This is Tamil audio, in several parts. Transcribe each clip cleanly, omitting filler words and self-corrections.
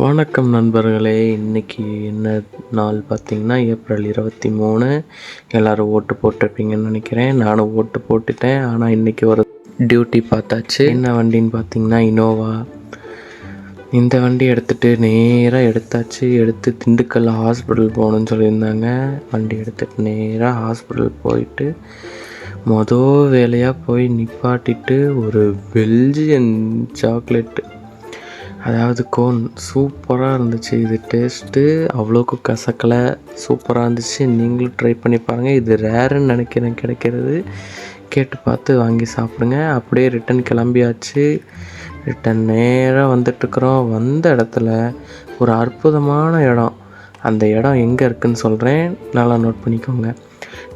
வணக்கம் நண்பர்களே. இன்றைக்கி என்ன நாள் பார்த்திங்கன்னா ஏப்ரல் 23. எல்லோரும் ஓட்டு போட்டிருப்பீங்கன்னு நினைக்கிறேன். நானும் ஓட்டு போட்டுட்டேன். ஆனால் இன்றைக்கி ஒரு டியூட்டி பார்த்தாச்சு. என்ன வண்டின்னு பார்த்திங்கன்னா இனோவா. இந்த வண்டி எடுத்துகிட்டு நேராக எடுத்து திண்டுக்கல் ஹாஸ்பிட்டல் போகணுன்னு சொல்லியிருந்தாங்க. வண்டி எடுத்துகிட்டு நேராக ஹாஸ்பிட்டல் போயிட்டு வேலையாக போய் நிப்பாட்டிட்டு ஒரு பெல்ஜியன் சாக்லேட்டு, அதாவது கோன் சூப்பராக இருந்துச்சு. இது டேஸ்ட்டு அவ்வளோக்கு கசக்கலை, சூப்பராக இருந்துச்சு. நீங்களும் ட்ரை பண்ணி பாருங்கள். இது ரேருன்னு நினைக்கிறேன் கிடைக்கிறது. கேட்டு பார்த்து வாங்கி சாப்பிடுங்க. அப்படியே ரிட்டன் கிளம்பியாச்சு. ரிட்டன் நேராக வந்துட்டுருக்குறோம். வந்த இடத்துல ஒரு அற்புதமான இடம். அந்த இடம் எங்கே இருக்குதுன்னு சொல்கிறேன், நல்லா நோட் பண்ணிக்கோங்க.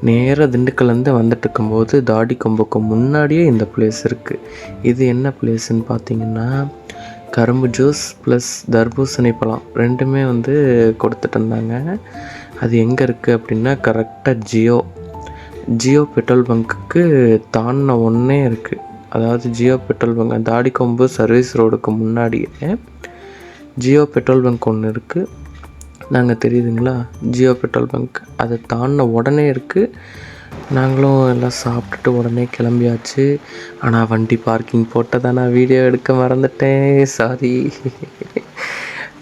நேராக திண்டுக்கல்லேருந்து வந்துட்டு இருக்கும்போது தாடி கொம்புக்கு முன்னாடியே இந்த பிளேஸ் இருக்குது. இது என்ன பிளேஸுன்னு பார்த்தீங்கன்னா, கரும்பு ஜூஸ் ப்ளஸ் தர்பூசணி பழம் ரெண்டுமே கொடுத்துட்டு இருந்தாங்க. அது எங்கே இருக்குது அப்படின்னா, கரெக்டாக ஜியோ பெட்ரோல் பங்க்குக்கு தாண்டின ஒன்றே இருக்குது. அதாவது Jio petrol bunk Thadikombu service ரோடுக்கு முன்னாடியே ஜியோ பெட்ரோல் பங்க் ஒன்று இருக்குது. நாங்கள் தெரியுதுங்களா, ஜியோ பெட்ரோல் பங்க் அதை தாண்டின உடனே இருக்குது. நாங்களும் எல்லாம் சாப்பிட்டுட்டு உடனே கிளம்பியாச்சு. ஆனால் வண்டி பார்க்கிங் போட்டதை நான் வீடியோ எடுக்க மறந்துட்டேன், சாரி.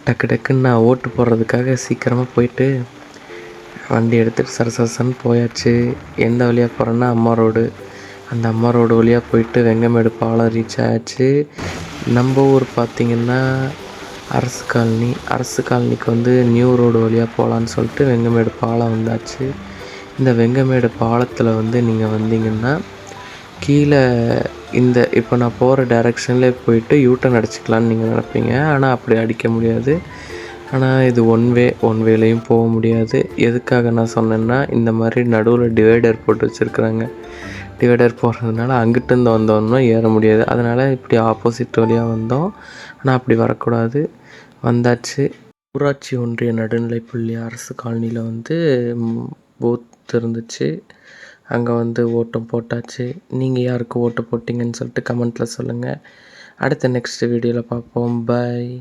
டக்குன்னு நான் ஓட்டு போடுறதுக்காக சீக்கிரமாக போயிட்டு வண்டி எடுத்துகிட்டு சரசரன்னு போயாச்சு. எந்த வழியாக போகிறேன்னா அம்மா ரோடு. அந்த அம்மா ரோடு வழியாக போயிட்டு வெங்கமேடு பாலம் ரீச் ஆயாச்சு. நம்ம ஊர் பார்த்திங்கன்னா அரசு காலனிக்கு நியூ ரோடு வழியாக போகலான்னு சொல்லிட்டு வெங்கமேடு பாலம் வந்தாச்சு. இந்த வெங்கமேடு பாலத்தில் நீங்கள் வந்தீங்கன்னா கீழே இப்போ நான் போகிற டைரெக்ஷன்லேயே போயிட்டு யூட்டன் அடிச்சிக்கலான்னு நீங்கள் நினைப்பீங்க. ஆனால் அப்படி அடிக்க முடியாது. ஆனால் இது ஒன் வேலையும் போக முடியாது. எதுக்காக நான் சொன்னேன்னா, இந்த மாதிரி நடுவில் டிவைடர் போட்டு வச்சுருக்குறாங்க. டிவைடர் போடுறதுனால அங்கிட்டிருந்து வந்தோன்னா ஏற முடியாது. அதனால் இப்படி ஆப்போசிட் வழியாக வந்தோம். ஆனால் அப்படி வரக்கூடாது. வந்தாச்சு. ஊராட்சி ஒன்றிய நடுநிலைப்பள்ளி அரசு காலனியில் பூத் இருந்துச்சு. அங்கே ஓட்டம் போட்டாச்சு. நீங்கள் யாருக்கு ஓட்டு போட்டிங்கன்னு சொல்லிட்டு கமெண்ட்டில் சொல்லுங்கள். அடுத்த நெக்ஸ்ட் வீடியோவில் பார்ப்போம். பாய்.